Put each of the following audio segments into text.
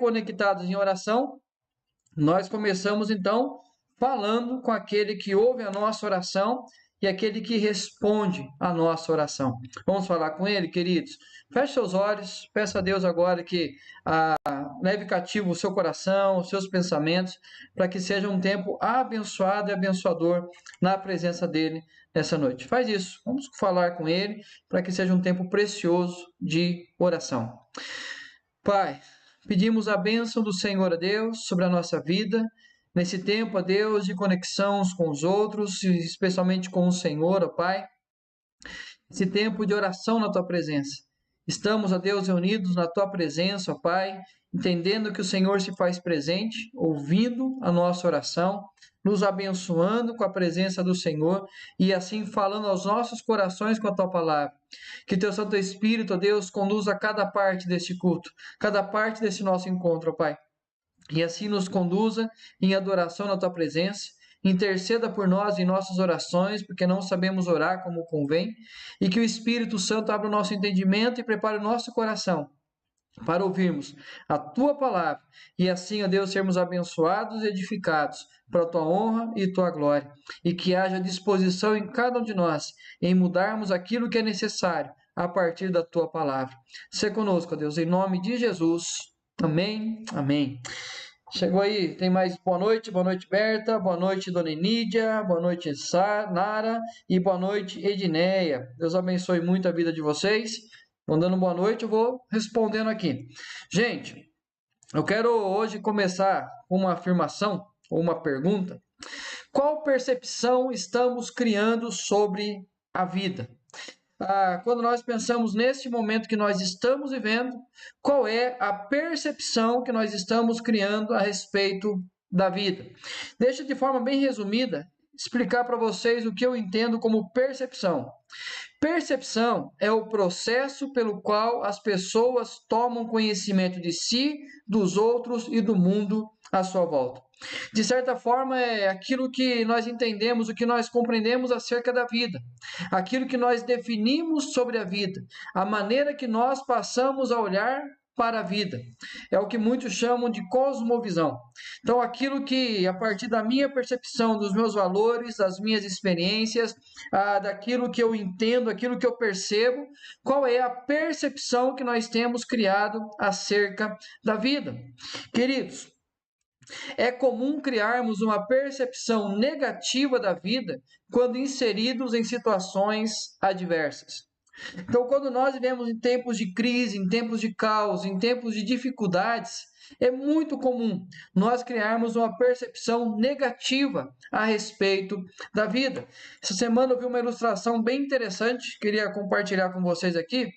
conectados em oração, nós começamos então falando com aquele que ouve a nossa oração e aquele que responde a nossa oração. Vamos falar com ele, queridos? Feche seus olhos, peça a Deus agora que leve cativo o seu coração, os seus pensamentos, para que seja um tempo abençoado e abençoador na presença dele nessa noite. Faz isso, vamos falar com ele, para que seja um tempo precioso de oração. Pai, pedimos a bênção do Senhor a Deus sobre a nossa vida, nesse tempo, a Deus, de conexão uns com os outros, especialmente com o Senhor, ó Pai, esse tempo de oração na Tua presença. Estamos, ó Deus, reunidos na Tua presença, ó Pai, entendendo que o Senhor se faz presente, ouvindo a nossa oração, nos abençoando com a presença do Senhor e assim falando aos nossos corações com a Tua palavra. Que Teu Santo Espírito, ó Deus, conduza cada parte deste culto, cada parte desse nosso encontro, ó Pai. E assim nos conduza em adoração na Tua presença, interceda por nós em nossas orações, porque não sabemos orar como convém, e que o Espírito Santo abra o nosso entendimento e prepare o nosso coração para ouvirmos a Tua palavra, e assim, ó Deus, sermos abençoados e edificados para a Tua honra e Tua glória, e que haja disposição em cada um de nós em mudarmos aquilo que é necessário a partir da Tua palavra. Sê conosco, ó Deus, em nome de Jesus. Amém, amém. Chegou aí, tem mais boa noite Berta, boa noite Dona Enídia, boa noite Nara e boa noite Edneia. Deus abençoe muito a vida de vocês. Vão dando boa noite, eu vou respondendo aqui. Gente, eu quero hoje começar com uma afirmação ou uma pergunta. Qual percepção estamos criando sobre a vida? Quando nós pensamos nesse momento que nós estamos vivendo, qual é a percepção que nós estamos criando a respeito da vida? Deixa de forma bem resumida explicar para vocês o que eu entendo como percepção. Percepção é o processo pelo qual as pessoas tomam conhecimento de si, dos outros e do mundo à sua volta. De certa forma, é aquilo que nós entendemos, o que nós compreendemos acerca da vida, aquilo que nós definimos sobre a vida, a maneira que nós passamos a olhar para a vida. É o que muitos chamam de cosmovisão. Então, aquilo que, a partir da minha percepção, dos meus valores, das minhas experiências, daquilo que eu entendo, aquilo que eu percebo, qual é a percepção que nós temos criado acerca da vida. Queridos, é comum criarmos uma percepção negativa da vida quando inseridos em situações adversas. Então, quando nós vivemos em tempos de crise, em tempos de caos, em tempos de dificuldades, é muito comum nós criarmos uma percepção negativa a respeito da vida. Essa semana eu vi uma ilustração bem interessante, queria compartilhar com vocês aqui.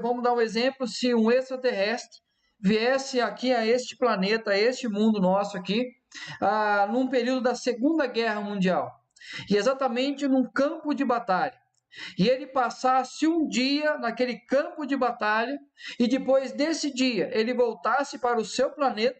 Vamos dar um exemplo, se um extraterrestre viesse aqui a este planeta, a este mundo nosso aqui, num período da Segunda Guerra Mundial, e exatamente num campo de batalha, e ele passasse um dia naquele campo de batalha, e depois desse dia ele voltasse para o seu planeta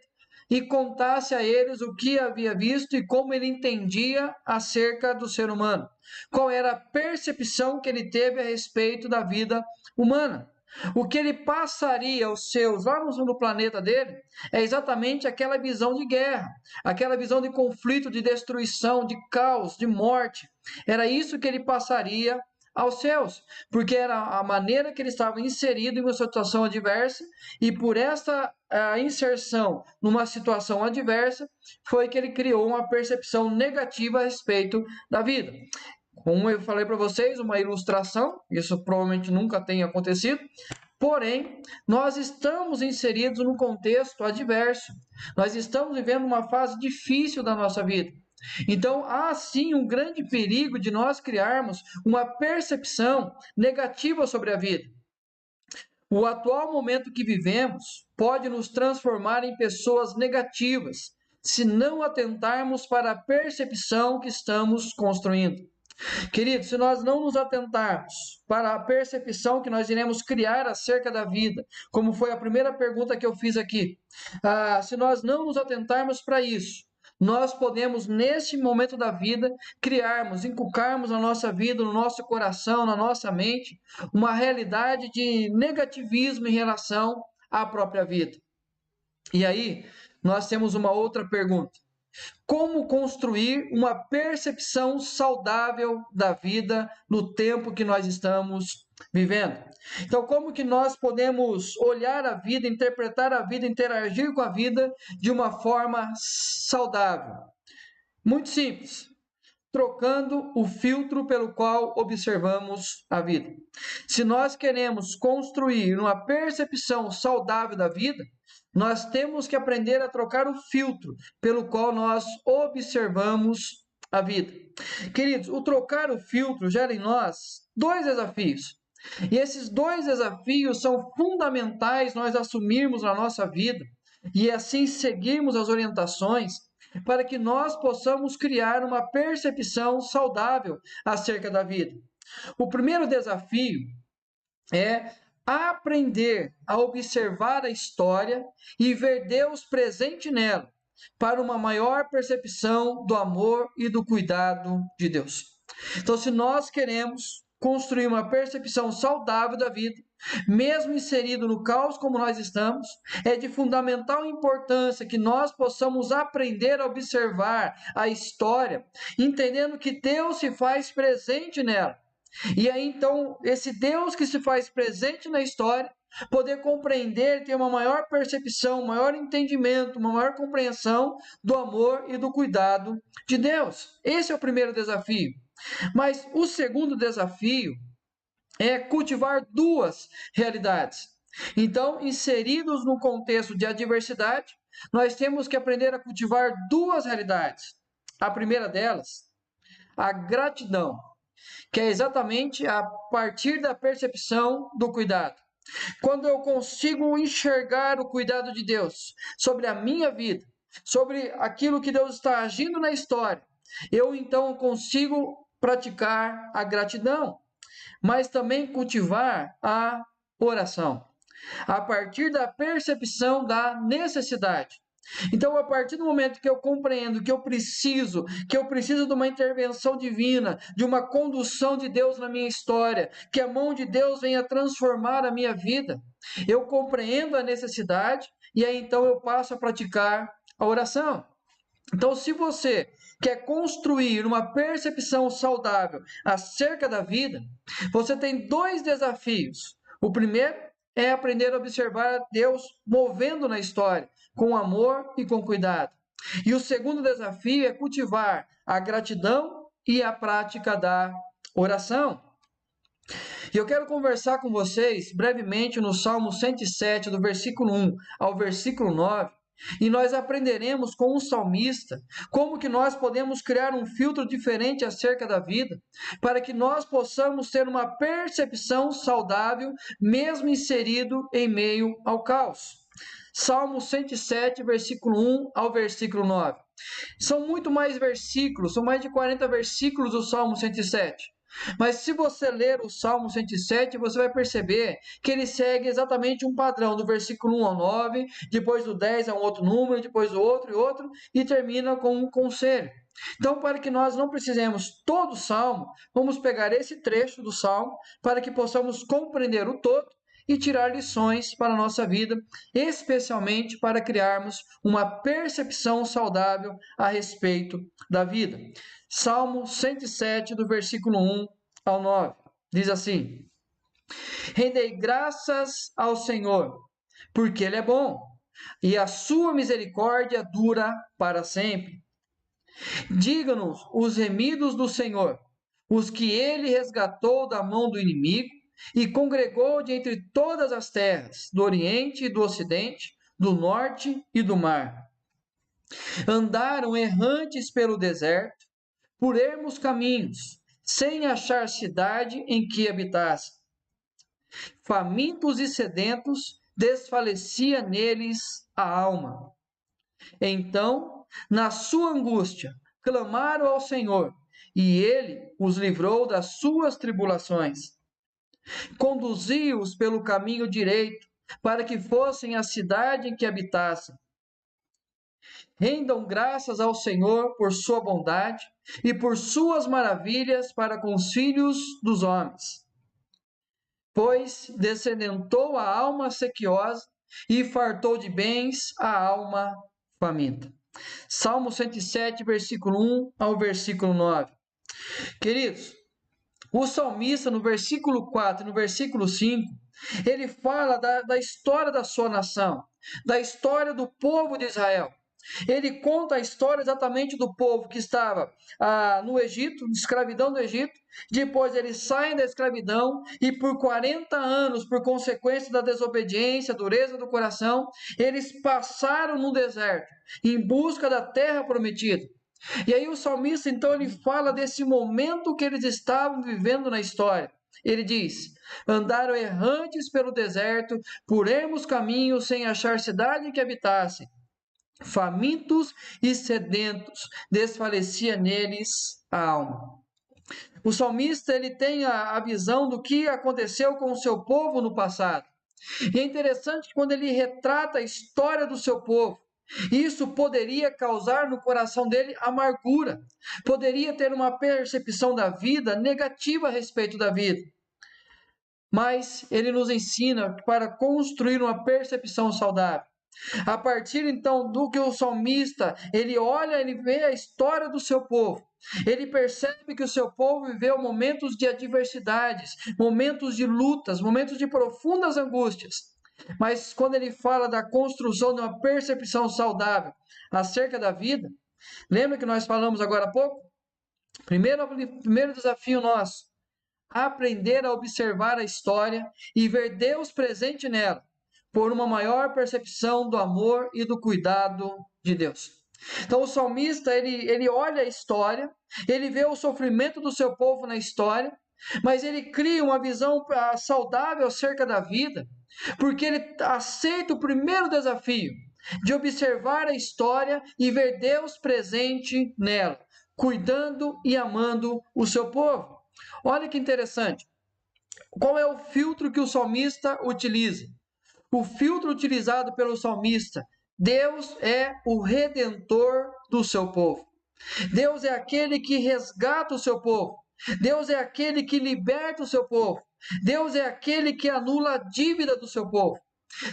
e contasse a eles o que havia visto e como ele entendia acerca do ser humano, qual era a percepção que ele teve a respeito da vida humana. O que ele passaria aos seus, lá no planeta dele, é exatamente aquela visão de guerra, aquela visão de conflito, de destruição, de caos, de morte. Era isso que ele passaria aos seus, porque era a maneira que ele estava inserido em uma situação adversa, e por essa inserção numa situação adversa, foi que ele criou uma percepção negativa a respeito da vida. Como eu falei para vocês, uma ilustração, isso provavelmente nunca tenha acontecido, porém, nós estamos inseridos num contexto adverso, nós estamos vivendo uma fase difícil da nossa vida. Então, há sim um grande perigo de nós criarmos uma percepção negativa sobre a vida. O atual momento que vivemos pode nos transformar em pessoas negativas, se não atentarmos para a percepção que estamos construindo. Queridos, se nós não nos atentarmos para a percepção que nós iremos criar acerca da vida, como foi a primeira pergunta que eu fiz aqui, se nós não nos atentarmos para isso, nós podemos, neste momento da vida, inculcarmos na nossa vida, no nosso coração, na nossa mente, uma realidade de negativismo em relação a própria vida. E aí, nós temos uma outra pergunta. Como construir uma percepção saudável da vida no tempo que nós estamos vivendo? Então, como que nós podemos olhar a vida, interpretar a vida, interagir com a vida de uma forma saudável? Muito simples. Trocando o filtro pelo qual observamos a vida. Se nós queremos construir uma percepção saudável da vida, nós temos que aprender a trocar o filtro pelo qual nós observamos a vida. Queridos, o trocar o filtro gera em nós dois desafios. E esses dois desafios são fundamentais nós assumirmos na nossa vida e assim seguirmos as orientações para que nós possamos criar uma percepção saudável acerca da vida. O primeiro desafio é aprender a observar a história e ver Deus presente nela, para uma maior percepção do amor e do cuidado de Deus. Então, se nós queremos construir uma percepção saudável da vida, mesmo inserido no caos como nós estamos, é de fundamental importância que nós possamos aprender a observar a história, entendendo que Deus se faz presente nela. E aí, então, esse Deus que se faz presente na história, poder compreender, ter uma maior percepção, um maior entendimento, uma maior compreensão do amor e do cuidado de Deus. Esse é o primeiro desafio. Mas o segundo desafio é cultivar duas realidades. Então, inseridos no contexto de adversidade, nós temos que aprender a cultivar duas realidades. A primeira delas, a gratidão, que é exatamente a partir da percepção do cuidado. Quando eu consigo enxergar o cuidado de Deus sobre a minha vida, sobre aquilo que Deus está agindo na história, eu então consigo praticar a gratidão, mas também cultivar a oração, a partir da percepção da necessidade. Então, a partir do momento que eu compreendo que eu preciso de uma intervenção divina, de uma condução de Deus na minha história, que a mão de Deus venha transformar a minha vida, eu compreendo a necessidade e aí então eu passo a praticar a oração. Então, se você quer construir uma percepção saudável acerca da vida, você tem dois desafios. O primeiro é aprender a observar Deus movendo na história, com amor e com cuidado. E o segundo desafio é cultivar a gratidão e a prática da oração. E eu quero conversar com vocês brevemente no Salmo 107, do versículo 1 ao versículo 9, e nós aprenderemos com o salmista como que nós podemos criar um filtro diferente acerca da vida, para que nós possamos ter uma percepção saudável, mesmo inserido em meio ao caos. Salmo 107, versículo 1 ao versículo 9. São muito mais versículos, são mais de 40 versículos do Salmo 107. Mas se você ler o Salmo 107, você vai perceber que ele segue exatamente um padrão, do versículo 1 ao 9, depois do 10 a um outro número, depois do outro e outro, e termina com um conselho. Então, para que nós não precisemos todo o Salmo, vamos pegar esse trecho do Salmo, para que possamos compreender o todo e tirar lições para a nossa vida, especialmente para criarmos uma percepção saudável a respeito da vida. Salmo 107, do versículo 1 ao 9, diz assim: Rendei graças ao Senhor, porque Ele é bom, e a sua misericórdia dura para sempre. Digam-nos os remidos do Senhor, os que Ele resgatou da mão do inimigo, e congregou de entre todas as terras, do Oriente e do Ocidente, do Norte e do mar. Andaram errantes pelo deserto, por ermos caminhos, sem achar cidade em que habitassem. Famintos e sedentos, desfalecia neles a alma. Então, na sua angústia, clamaram ao Senhor, e Ele os livrou das suas tribulações. Conduziu-os pelo caminho direito, para que fossem à cidade em que habitassem. Rendam graças ao Senhor por sua bondade e por suas maravilhas para com os filhos dos homens. Pois descedentou a alma sequiosa e fartou de bens a alma faminta. Salmo 107, versículo 1 ao versículo 9. Queridos, o salmista, no versículo 4 e no versículo 5, ele fala da história da sua nação, da história do povo de Israel. Ele conta a história exatamente do povo que estava no Egito, escravidão do Egito. Depois eles saem da escravidão e por 40 anos, por consequência da desobediência, dureza do coração, eles passaram no deserto em busca da terra prometida. E aí o salmista, então, ele fala desse momento que eles estavam vivendo na história. Ele diz: andaram errantes pelo deserto, por ermos caminhos, sem achar cidade que habitassem. Famintos e sedentos, desfalecia neles a alma. O salmista, ele tem a visão do que aconteceu com o seu povo no passado. E é interessante que quando ele retrata a história do seu povo, isso poderia causar no coração dele amargura, poderia ter uma percepção da vida negativa a respeito da vida. Mas ele nos ensina para construir uma percepção saudável. A partir então do que o salmista, ele olha, ele vê a história do seu povo. Ele percebe que o seu povo viveu momentos de adversidades, momentos de lutas, momentos de profundas angústias. Mas quando ele fala da construção de uma percepção saudável acerca da vida, lembra que nós falamos agora há pouco? Primeiro desafio nosso, aprender a observar a história e ver Deus presente nela, por uma maior percepção do amor e do cuidado de Deus. Então o salmista, ele olha a história, ele vê o sofrimento do seu povo na história, mas ele cria uma visão saudável acerca da vida, porque ele aceita o primeiro desafio de observar a história e ver Deus presente nela, cuidando e amando o seu povo. Olha que interessante. Qual é o filtro que o salmista utiliza? O filtro utilizado pelo salmista: Deus é o redentor do seu povo. Deus é aquele que resgata o seu povo. Deus é aquele que liberta o seu povo. Deus é aquele que anula a dívida do seu povo.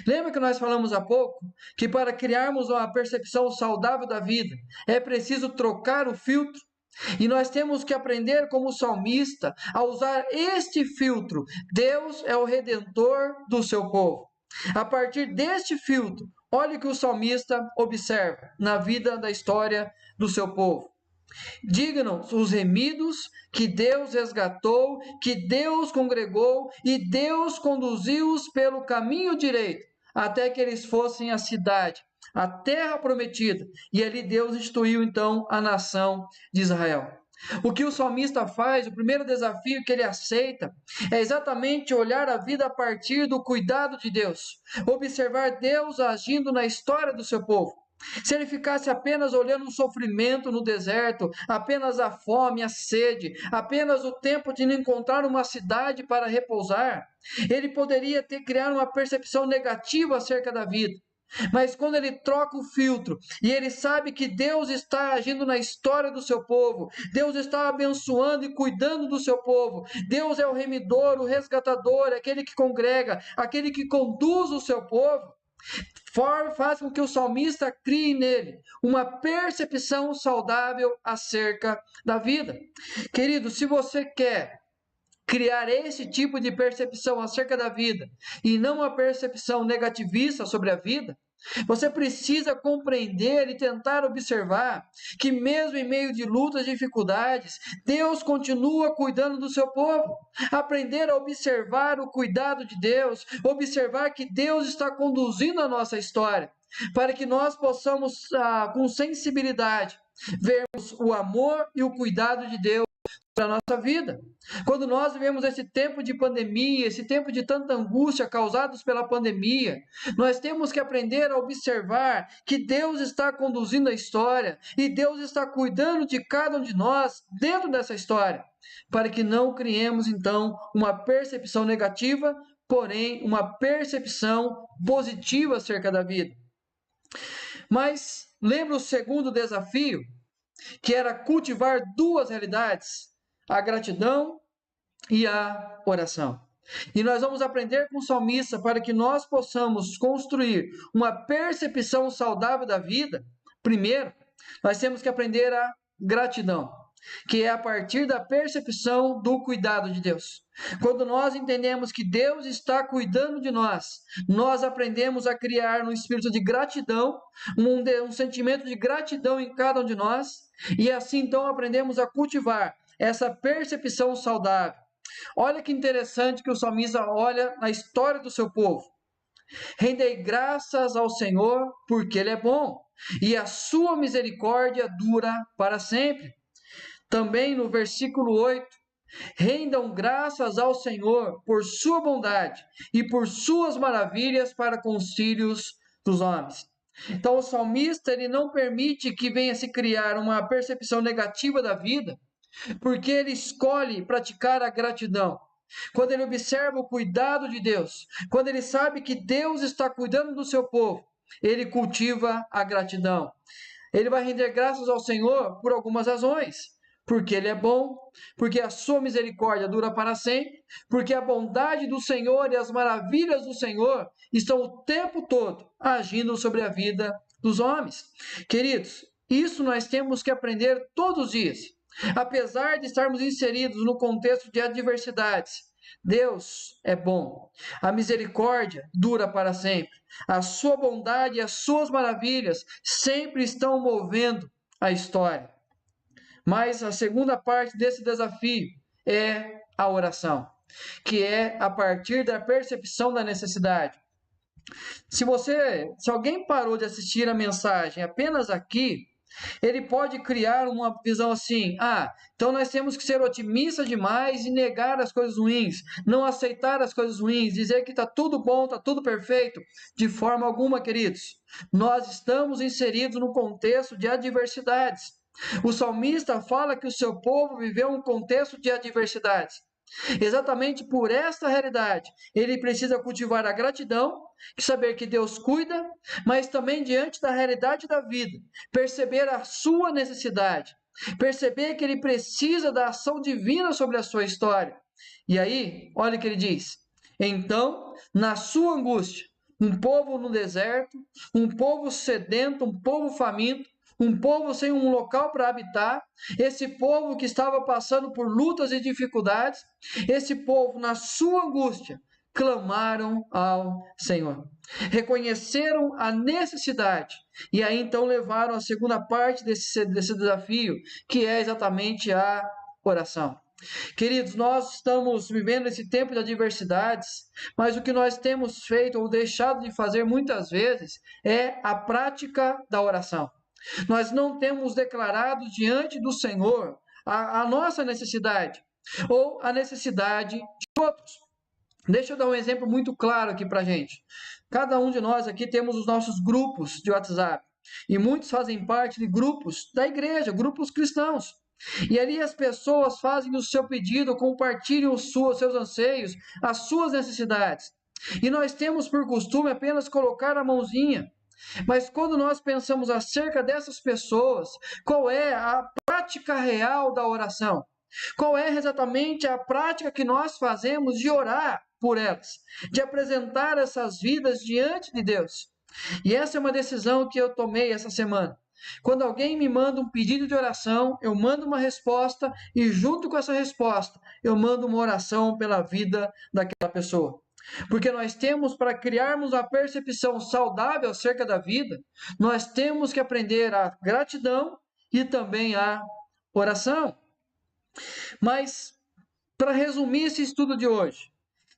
Lembra que nós falamos há pouco que para criarmos uma percepção saudável da vida é preciso trocar o filtro? E nós temos que aprender, como salmista, a usar este filtro. Deus é o redentor do seu povo. A partir deste filtro, olhe o que o salmista observa na vida da história do seu povo. Dignos os remidos que Deus resgatou, que Deus congregou e Deus conduziu-os pelo caminho direito, até que eles fossem à cidade, a terra prometida, e ali Deus instituiu então a nação de Israel. O que o salmista faz, o primeiro desafio que ele aceita, é exatamente olhar a vida a partir do cuidado de Deus, observar Deus agindo na história do seu povo. Se ele ficasse apenas olhando o sofrimento no deserto, apenas a fome, a sede, apenas o tempo de não encontrar uma cidade para repousar, ele poderia criar uma percepção negativa acerca da vida. Mas quando ele troca o filtro e ele sabe que Deus está agindo na história do seu povo, Deus está abençoando e cuidando do seu povo, Deus é o remidor, o resgatador, aquele que congrega, aquele que conduz o seu povo, faz com que o salmista crie nele uma percepção saudável acerca da vida. Querido, se você quer criar esse tipo de percepção acerca da vida e não uma percepção negativista sobre a vida, você precisa compreender e tentar observar que mesmo em meio de lutas e dificuldades, Deus continua cuidando do seu povo. Aprender a observar o cuidado de Deus, observar que Deus está conduzindo a nossa história, para que nós possamos, com sensibilidade, vermos o amor e o cuidado de Deus para a nossa vida. Quando nós vivemos esse tempo de pandemia, esse tempo de tanta angústia causados pela pandemia, nós temos que aprender a observar que Deus está conduzindo a história e Deus está cuidando de cada um de nós dentro dessa história, para que não criemos então uma percepção negativa, porém uma percepção positiva acerca da vida. Mas lembra o segundo desafio, que era cultivar duas realidades: a gratidão e a oração. E nós vamos aprender com o salmista para que nós possamos construir uma percepção saudável da vida. Primeiro, nós temos que aprender a gratidão, que é a partir da percepção do cuidado de Deus. Quando nós entendemos que Deus está cuidando de nós, nós aprendemos a criar um espírito de gratidão, um sentimento de gratidão em cada um de nós, e assim então aprendemos a cultivar essa percepção saudável. Olha que interessante que o salmista olha na história do seu povo. Rendei graças ao Senhor, porque Ele é bom, e a sua misericórdia dura para sempre. Também no versículo 8, rendam graças ao Senhor por sua bondade e por suas maravilhas para com os filhos dos homens. Então o salmista ele não permite que venha se criar uma percepção negativa da vida, porque ele escolhe praticar a gratidão. Quando ele observa o cuidado de Deus, quando ele sabe que Deus está cuidando do seu povo, ele cultiva a gratidão. Ele vai render graças ao Senhor por algumas razões. Porque Ele é bom, porque a sua misericórdia dura para sempre, porque a bondade do Senhor e as maravilhas do Senhor estão o tempo todo agindo sobre a vida dos homens. Queridos, isso nós temos que aprender todos os dias. Apesar de estarmos inseridos no contexto de adversidades, Deus é bom. A misericórdia dura para sempre. A sua bondade e as suas maravilhas sempre estão movendo a história. Mas a segunda parte desse desafio é a oração, que é a partir da percepção da necessidade. Se alguém parou de assistir a mensagem apenas aqui, ele pode criar uma visão assim: então nós temos que ser otimistas demais e negar as coisas ruins, não aceitar as coisas ruins, dizer que está tudo bom, está tudo perfeito. De forma alguma, queridos. Nós estamos inseridos no contexto de adversidades. O salmista fala que o seu povo viveu um contexto de adversidades. Exatamente por esta realidade, ele precisa cultivar a gratidão, saber que Deus cuida, mas também diante da realidade da vida, perceber a sua necessidade, perceber que ele precisa da ação divina sobre a sua história. E aí, olha o que ele diz: então, na sua angústia, um povo no deserto, um povo sedento, um povo faminto, um povo sem um local para habitar, esse povo que estava passando por lutas e dificuldades, esse povo, na sua angústia, clamaram ao Senhor. Reconheceram a necessidade e aí então levaram a segunda parte desse desafio, que é exatamente a oração. Queridos, nós estamos vivendo esse tempo de adversidades, mas o que nós temos feito ou deixado de fazer muitas vezes é a prática da oração. Nós não temos declarado diante do Senhor a nossa necessidade ou a necessidade de outros. Deixa eu dar um exemplo muito claro aqui para a gente. Cada um de nós aqui temos os nossos grupos de WhatsApp e muitos fazem parte de grupos da igreja, grupos cristãos. E ali as pessoas fazem o seu pedido, compartilham os seus anseios, as suas necessidades. E nós temos por costume apenas colocar a mãozinha. Mas quando nós pensamos acerca dessas pessoas, qual é a prática real da oração? Qual é exatamente a prática que nós fazemos de orar por elas, de apresentar essas vidas diante de Deus? E essa é uma decisão que eu tomei essa semana. Quando alguém me manda um pedido de oração, eu mando uma resposta e junto com essa resposta, eu mando uma oração pela vida daquela pessoa. Porque nós temos, para criarmos uma percepção saudável acerca da vida, nós temos que aprender a gratidão e também a oração. Mas, para resumir esse estudo de hoje,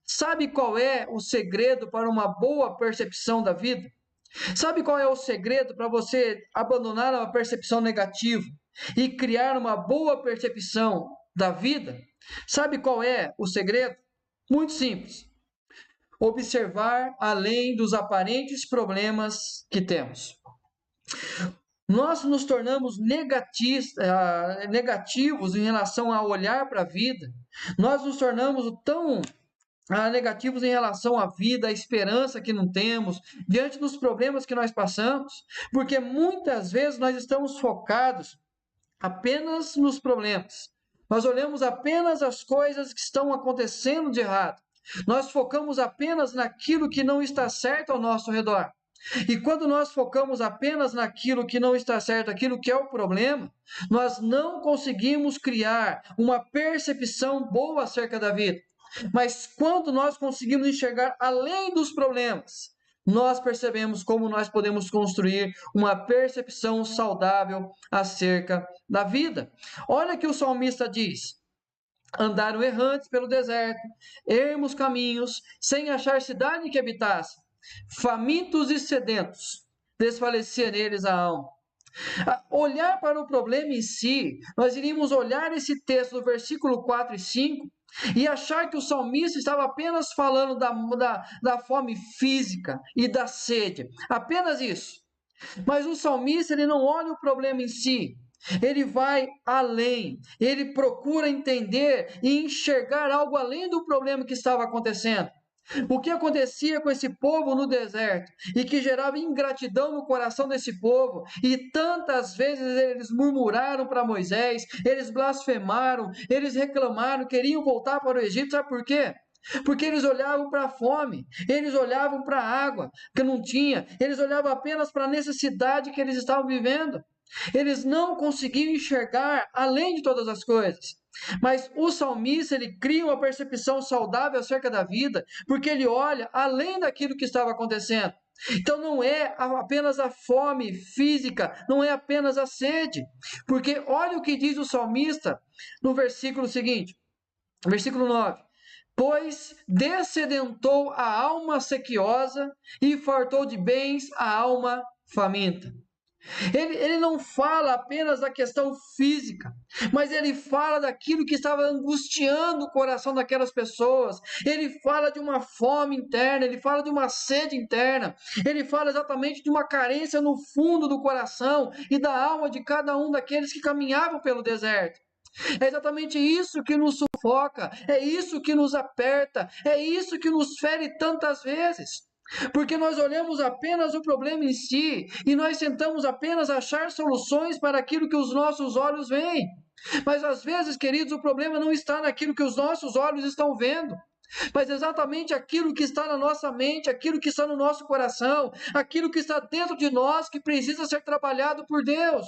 sabe qual é o segredo para uma boa percepção da vida? Sabe qual é o segredo para você abandonar uma percepção negativa e criar uma boa percepção da vida? Sabe qual é o segredo? Muito simples. Observar além dos aparentes problemas que temos. Nós nos tornamos negativos em relação a olhar para a vida. Nós nos tornamos tão negativos em relação à vida, à esperança que não temos, diante dos problemas que nós passamos, porque muitas vezes nós estamos focados apenas nos problemas. Nós olhamos apenas as coisas que estão acontecendo de errado. Nós focamos apenas naquilo que não está certo ao nosso redor. E quando nós focamos apenas naquilo que não está certo, aquilo que é o problema, nós não conseguimos criar uma percepção boa acerca da vida. Mas quando nós conseguimos enxergar além dos problemas, nós percebemos como nós podemos construir uma percepção saudável acerca da vida. Olha o que o salmista diz: andaram errantes pelo deserto, ermos caminhos, sem achar cidade que habitasse. Famintos e sedentos, desfalecia neles a alma. Olhar para o problema em si, nós iríamos olhar esse texto do versículo 4 e 5 e achar que o salmista estava apenas falando da fome física e da sede, apenas isso. Mas o salmista, ele não olha o problema em si, ele vai além, ele procura entender e enxergar algo além do problema que estava acontecendo. O que acontecia com esse povo no deserto e que gerava ingratidão no coração desse povo, e tantas vezes eles murmuraram para Moisés, eles blasfemaram, eles reclamaram, queriam voltar para o Egito, sabe por quê? Porque eles olhavam para a fome, eles olhavam para a água que não tinha, eles olhavam apenas para a necessidade que eles estavam vivendo. Eles não conseguiam enxergar além de todas as coisas. Mas o salmista, ele cria uma percepção saudável acerca da vida, porque ele olha além daquilo que estava acontecendo. Então não é apenas a fome física, não é apenas a sede, porque olha o que diz o salmista no versículo seguinte, versículo 9: pois dessedentou a alma sequiosa e fartou de bens a alma faminta. Ele não fala apenas da questão física, mas ele fala daquilo que estava angustiando o coração daquelas pessoas. Ele fala de uma fome interna, ele fala de uma sede interna, ele fala exatamente de uma carência no fundo do coração e da alma de cada um daqueles que caminhavam pelo deserto. É exatamente isso que nos sufoca, é isso que nos aperta, é isso que nos fere tantas vezes. Porque nós olhamos apenas o problema em si e nós tentamos apenas achar soluções para aquilo que os nossos olhos veem. Mas às vezes, queridos, o problema não está naquilo que os nossos olhos estão vendo, mas exatamente aquilo que está na nossa mente, aquilo que está no nosso coração, aquilo que está dentro de nós que precisa ser trabalhado por Deus.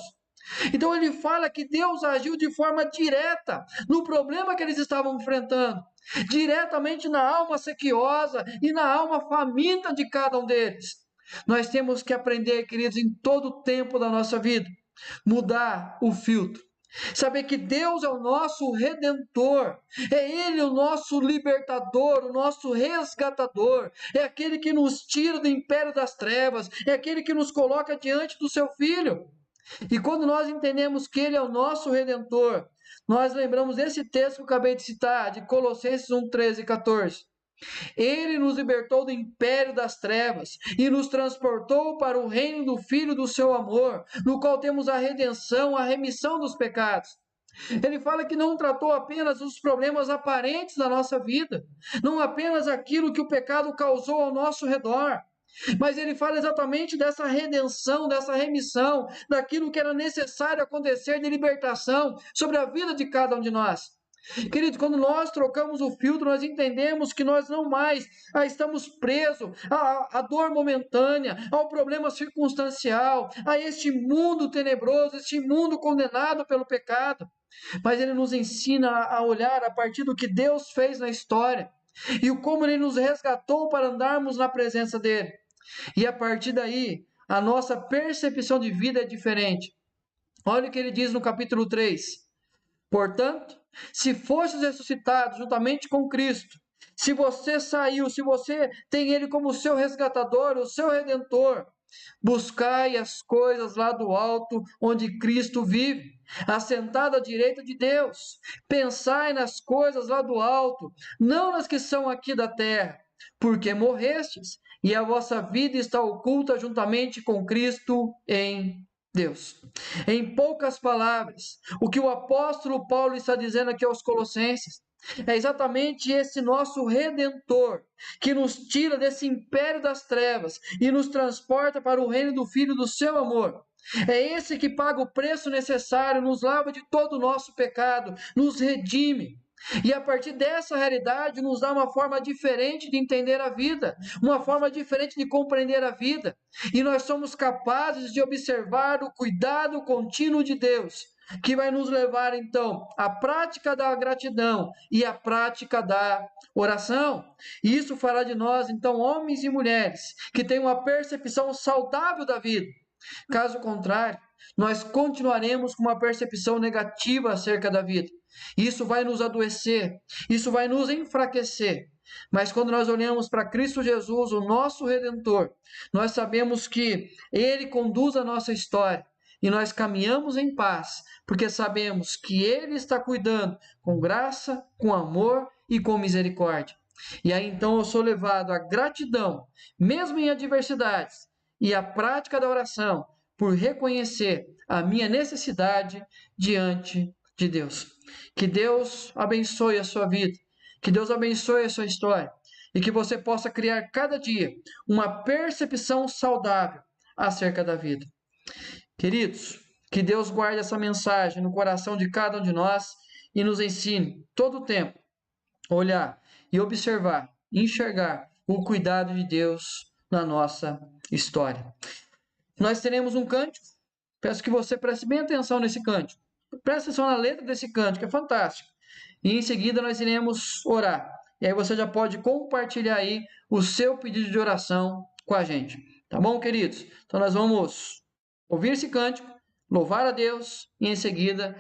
Então ele fala que Deus agiu de forma direta no problema que eles estavam enfrentando, diretamente na alma sequiosa e na alma faminta de cada um deles. Nós temos que aprender, queridos, em todo o tempo da nossa vida, mudar o filtro. Saber que Deus é o nosso Redentor, é Ele o nosso libertador, o nosso resgatador, é aquele que nos tira do império das trevas, é aquele que nos coloca diante do seu Filho. E quando nós entendemos que Ele é o nosso Redentor, nós lembramos desse texto que eu acabei de citar, de Colossenses 1, 13 e 14. Ele nos libertou do império das trevas e nos transportou para o reino do Filho do seu amor, no qual temos a redenção, a remissão dos pecados. Ele fala que não tratou apenas os problemas aparentes da nossa vida, não apenas aquilo que o pecado causou ao nosso redor, mas ele fala exatamente dessa redenção, dessa remissão, daquilo que era necessário acontecer de libertação sobre a vida de cada um de nós. Queridos, quando nós trocamos o filtro, nós entendemos que nós não mais estamos presos à dor momentânea, ao problema circunstancial, a este mundo tenebroso, este mundo condenado pelo pecado. Mas ele nos ensina a olhar a partir do que Deus fez na história e o como Ele nos resgatou para andarmos na presença dEle. E a partir daí, a nossa percepção de vida é diferente. Olha o que ele diz no capítulo 3. Portanto, se fostes ressuscitados juntamente com Cristo, se você saiu, se você tem Ele como seu resgatador, o seu Redentor, buscai as coisas lá do alto, onde Cristo vive, assentado à direita de Deus. Pensai nas coisas lá do alto, não nas que são aqui da terra, porque morrestes, e a vossa vida está oculta juntamente com Cristo em Deus. Em poucas palavras, o que o apóstolo Paulo está dizendo aqui aos Colossenses é exatamente esse nosso Redentor, que nos tira desse império das trevas e nos transporta para o reino do Filho do seu amor. É esse que paga o preço necessário, nos lava de todo o nosso pecado, nos redime. E a partir dessa realidade nos dá uma forma diferente de entender a vida, uma forma diferente de compreender a vida. E nós somos capazes de observar o cuidado contínuo de Deus, que vai nos levar então à prática da gratidão e à prática da oração. E isso fará de nós então homens e mulheres que têm uma percepção saudável da vida. Caso contrário, nós continuaremos com uma percepção negativa acerca da vida. Isso vai nos adoecer, isso vai nos enfraquecer. Mas quando nós olhamos para Cristo Jesus, o nosso Redentor, nós sabemos que Ele conduz a nossa história e nós caminhamos em paz, porque sabemos que Ele está cuidando com graça, com amor e com misericórdia. E aí então eu sou levado à gratidão, mesmo em adversidades, e à prática da oração, por reconhecer a minha necessidade diante de Deus. Que Deus abençoe a sua vida, que Deus abençoe a sua história e que você possa criar cada dia uma percepção saudável acerca da vida. Queridos, que Deus guarde essa mensagem no coração de cada um de nós e nos ensine todo o tempo a olhar e observar, enxergar o cuidado de Deus na nossa história. Nós teremos um cântico, peço que você preste bem atenção nesse cântico. Preste atenção na letra desse cântico, é fantástico. E em seguida nós iremos orar. E aí você já pode compartilhar aí o seu pedido de oração com a gente. Tá bom, queridos? Então nós vamos ouvir esse cântico, louvar a Deus e em seguida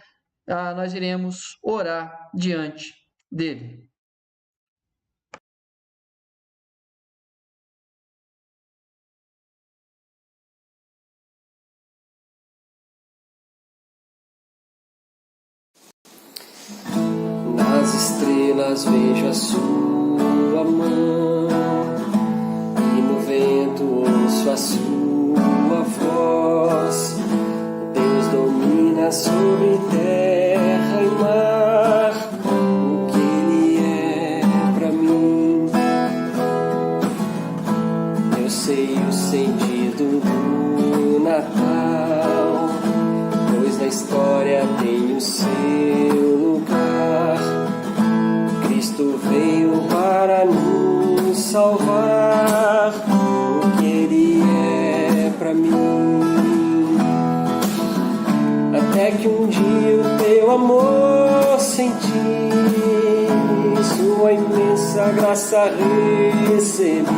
nós iremos orar diante dele. Nas estrelas vejo a sua mão, e no vento ouço a sua voz. Deus domina sobre terra e mar, o que Ele é pra mim. Eu sei o sentido do Natal, pois na história tem o seu lugar. Cristo veio para nos salvar, o que Ele é pra mim. Até que um dia o teu amor senti, sua imensa graça recebi.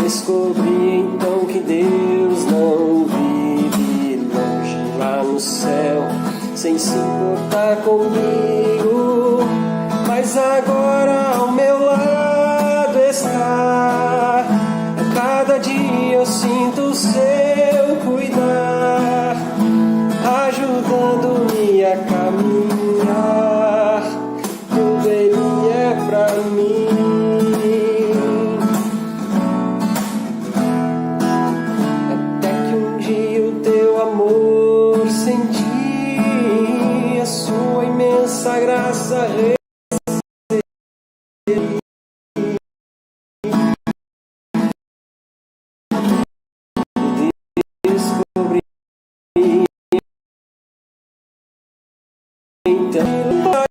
Descobri então que Deus não vive longe lá no céu, sem se importar comigo, mas agora ao meu lado está. A cada dia eu sinto o seu cuidar, ajudando-me a caminhar. Tudo Ele é pra mim. Até que um dia o teu amor senti, a sua imensa graça recebi. Descobri então, a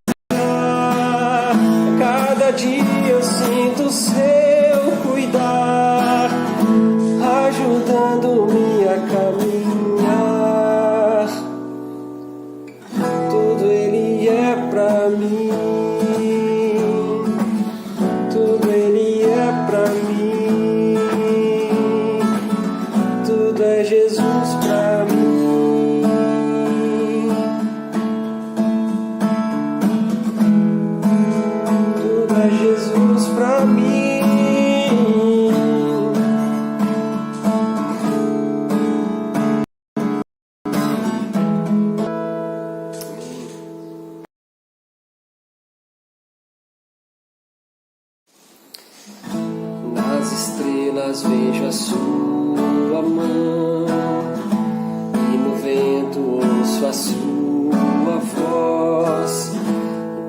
cada dia eu sinto o seu cuidar, ajudando-me a caminhar. Tudo Ele é pra mim, tudo Ele é pra mim, tudo é Jesus pra mim. Tudo é Jesus pra mim. Nas estrelas vejo a sua mão, e no vento ouço a sua voz.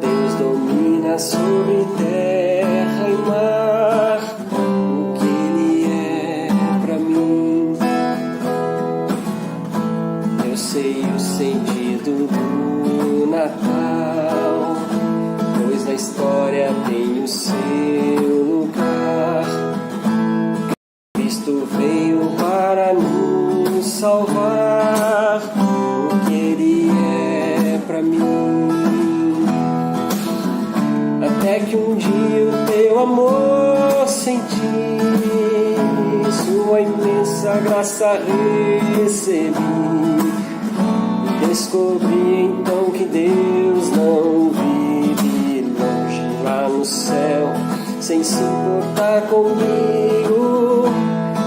Deus domina sobre terra e mar, o que Ele é pra mim. Eu sei o sentido do Natal, história tem o seu lugar. Cristo veio para nos salvar, porque Ele é para mim. Até que um dia o teu amor senti, sua imensa graça recebi. Descobri então que Deus não vive longe lá no céu, sem se importar comigo,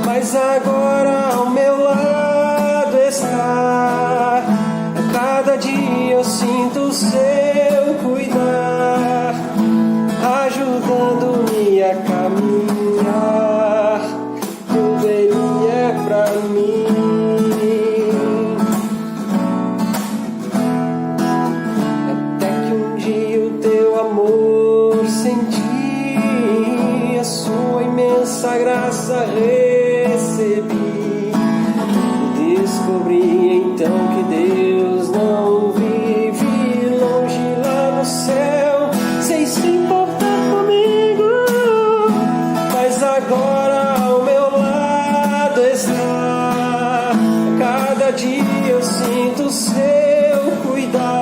mas agora ao meu lado está. A cada dia eu sinto o seu cuidar, ajudando-me a caminhar. Tudo Ele é pra mim. Até que um dia o teu amor senti, a sua imensa graça recebi. Descobri então que Deus não vive longe lá no céu, sem se importar comigo, mas agora ao meu lado está. A cada dia eu sinto o seu cuidar,